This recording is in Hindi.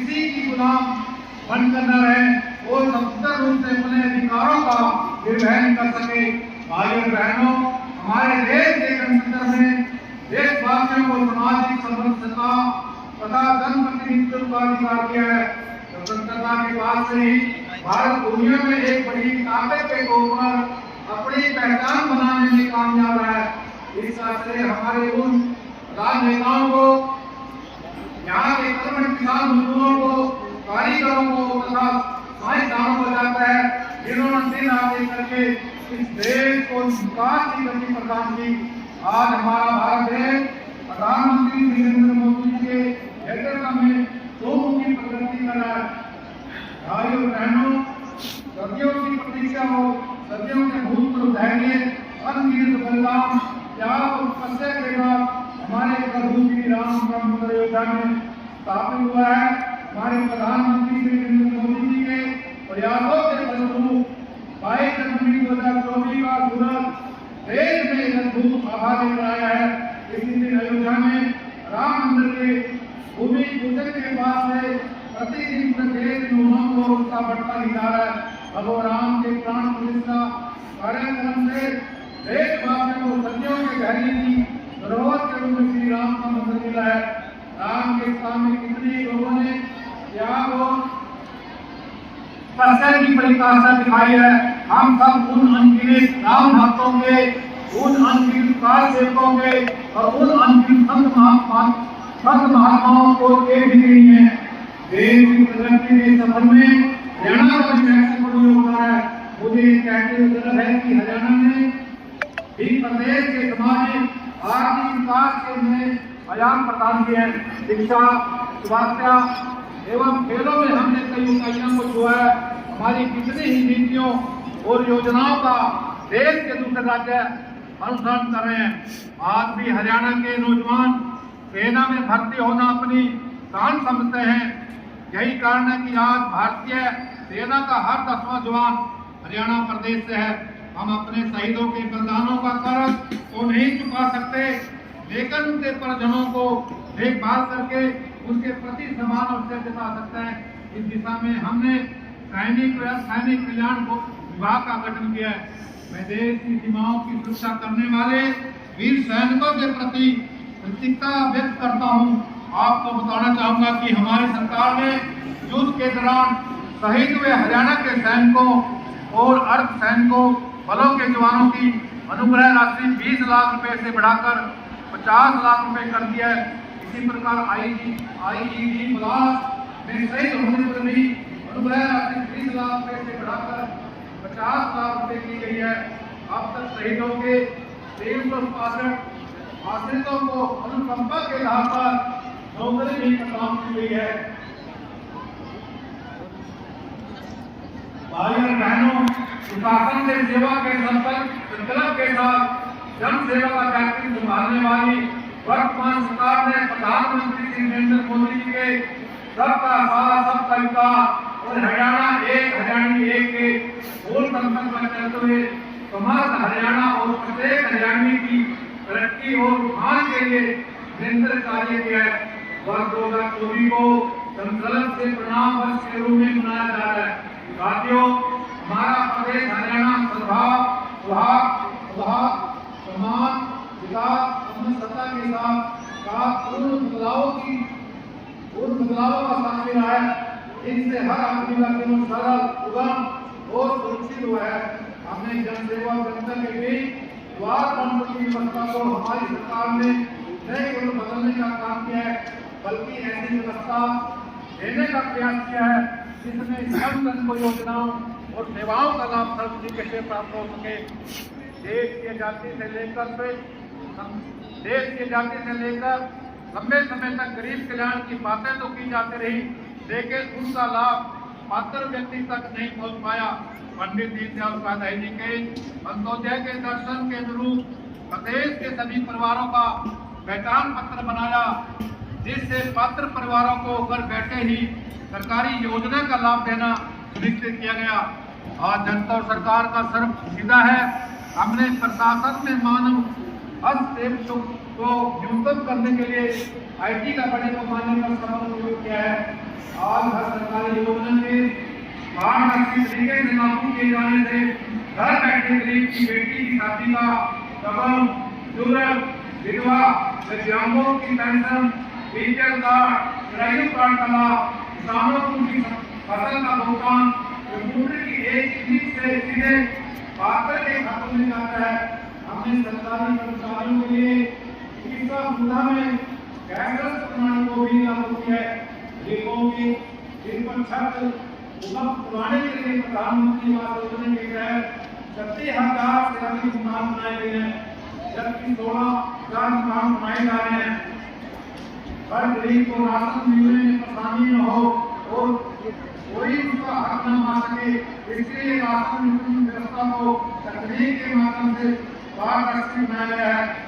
किसी की गुलाम बनकर न रहे और स्वतंत्र रूप से अपने अधिकारों का निर्वहन कर सके। भाइयों बहनों, हमारे देश के गणतंत्र में देशवासियों को सामाजिक समरसता तथा जनप्रतिनिधित्व का अधिकार दिया है। स्वतंत्रता के बाद से ही भारत दुनिया में एक बड़ी ताकत के तौर पर अपनी पहचान बनाने में कामयाब है। इस आशय हमारे उन राजनेताओं को, यहाँ के कर्मठ किसान मजदूरों को, कारीगरों को तथा साइंसदानों को जाता है जिन्होंने दिन आगे करके इस देश को विकास की गति प्रदान की। आज हमारा भारत देश प्रधानमंत्री नरेंद्र मोदी जी के नेतृत्व में बहुमुखी प्रगति कर रहा है। भाइयों बहनों, सदियों की प्रतीक्षा हो, सदियों के भूतपूर्व धैर्य, अनगिनत बलिदान, त्याग और तपस्या के बाद हमारे प्रभु श्री राम का मंदिर अयोध्या में स्थापित हुआ है। हमारे प्रधानमंत्री श्री नरेंद्र मोदी जी के प्रयासों के फलस्वरूप 22 जनवरी 2024 का सूरज देश में एक अद्भुत आभा लेकर आया है। इसी दिन अयोध्या में राम मंदिर के भूमि पूजन के बाद से प्रतिदिन प्रत्येक लोगों को उत्साह बढ़ता ही जा रहा है। भगवान राम के प्राण प्रतिष्ठा कार्यक्रम से देशवासियों को सदियों के धैर्य की धरोहर के रूप में श्री राम का मंदिर मिला है। राम के सामने कितने लोगों ने त्याग और तपस्या की परिभाषा दिखाई है। हम सब उन अनगिनत राम भक्तों के, उन अनगिनत कार सेवकों के और उन अनगिनत संत महात्माओं को एक भी नहीं है। देश की प्रगति के सफर में हरियाणा का भी महत्वपूर्ण योगदान है। मुझे कहते हुए गर्व है कि हरियाणा ने भी प्रदेश के सामाजिक आर्थिक विकास के नए आयाम प्रदान किए हैं। शिक्षा, स्वास्थ्य एवं खेलों में हमने कई ऊंचाइयों को छुआ है। हमारी कितनी ही नीतियों और योजनाओं का देश के दूसरे राज्य अनुसरण कर रहे हैं। आज भी हरियाणा के नौजवान सेना में भर्ती होना अपनी शान समझते हैं। यही कारण है कि आज भारतीय सेना का हर 10वां जवान हरियाणा प्रदेश से है। हम अपने शहीदों के बलिदानों का कर्ज तो नहीं चुका सकते, लेकिन उनके परिजनों को देखभाल करके उसके प्रति समान अवसर जता सकते हैं। इस दिशा में हमने सैनिक कल्याण विभाग का गठन किया है। मैं देश की सीमाओं की सुरक्षा करने वाले वीर सैनिकों के प्रति कृतज्ञता व्यक्त करता हूं। आपको बताना चाहूंगा कि हमारी सरकार ने युद्ध के दौरान शहीद हुए हरियाणा के सैनिकों और अर्ध सैनिकों बलों के जवानों की अनुग्रह राशि 20 लाख रुपए से बढ़ाकर 50 लाख रुपए कर दिया है। इसी प्रकार आईईडी ब्लास्ट में शहीद होने पर भी अनुग्रह राशि 20 लाख रुपए से बढ़ाकर 50 लाख रुपए की गई है। अब तक शहीदों के 365 आश्रितों को अनुकंपा के आधार पर नौकरी भी प्रदान की गई है। भाइयों बहनों, सुशासन से सेवा के संकल्प के साथ जन सेवा का दायित्व संभालने वाली वर्तमान सरकार ने प्रधानमंत्री श्री नरेंद्र मोदी जी के सबका साथ सबका विकास और हरियाणा एक हरियाणी एक के मूल संकल्प पर चलते हुए समस्त हरियाणा और प्रत्येक हरियाणी की तरक्की और उत्थान के लिए निरंतर कार्य किया है। वर्ष 2024 को संकल्प से प्रणाम वर्ष के रूप में मनाया जा रहा है। साथियों, हमारा प्रदेश हरियाणा सद्भाव, सम्मान, विकास, सत्ता के साथ पूर्ण बदलावों का साक्षी रहा है। इनसे हर आदमी का जीवन सरल, सुगम और सुरक्षित हुआ है। हमने जन सेवा जनता के बीच द्वार बंद की व्यवस्था को हमारी सरकार ने न केवल बदलने का काम किया है, बल्कि ऐसी व्यवस्था देने का प्रयास किया है जिसमें जन को योजनाओं और सेवाओं का लाभ सर्व तरीके से प्राप्त हो सके। देश की आजादी से लेकर लंबे समय तक गरीब कल्याण की बातें तो की जाती रही, लेकिन उनका लाभ पात्र व्यक्ति तक नहीं पहुंच पाया। पंडित दीनदयाल उपाध्याय जी के अंत्योदय के दर्शन के अनुरूप प्रदेश के सभी परिवारों का पहचान पत्र बनाया, जिससे पात्र परिवारों को घर बैठे ही सरकारी योजना का लाभ देना सुनिश्चित किया गया। आज जनता और सरकार का सर्व सीधा है। हमने प्रशासन में मानव हस्तक्षेप को न्यूनतम करने के लिए IT का बड़े पैमाने पर सबक उपयोग किया है। आज हर सरकारी योजना के पारदर्शी तरीके से लागू किए जाने से घर बैठे गरीब की बेटी की शादी का डबल, जुर्म, विधवा, दिव्यांगों की पेंशन, बीपीएल कार्ड, घरेलू कार्ड का लाभ, किसानों को उनकी फसल का भुगतान कंप्यूटर की एक क्लिक से सीधे पात्र के खातों में जाता है। हमने सरकारी कर्मचारियों के लिए चिकित्सा सुविधा में कैशलेस प्रणाली को भी लागू किया है। गरीबों की जिन पर छत उपलब्ध करवाने के लिए प्रधानमंत्री आवास योजना के तहत 36,000 से अधिक मकान बनाए गए हैं, जबकि 16,000 मकान बनाए जा रहे हैं। हर गरीब को राशन मिलने में परेशानी न हो और कोई उसका हक न पा सके, इसलिए राशन वितरण व्यवस्था को तकनीक के माध्यम से पारदर्शी बनाया गया है।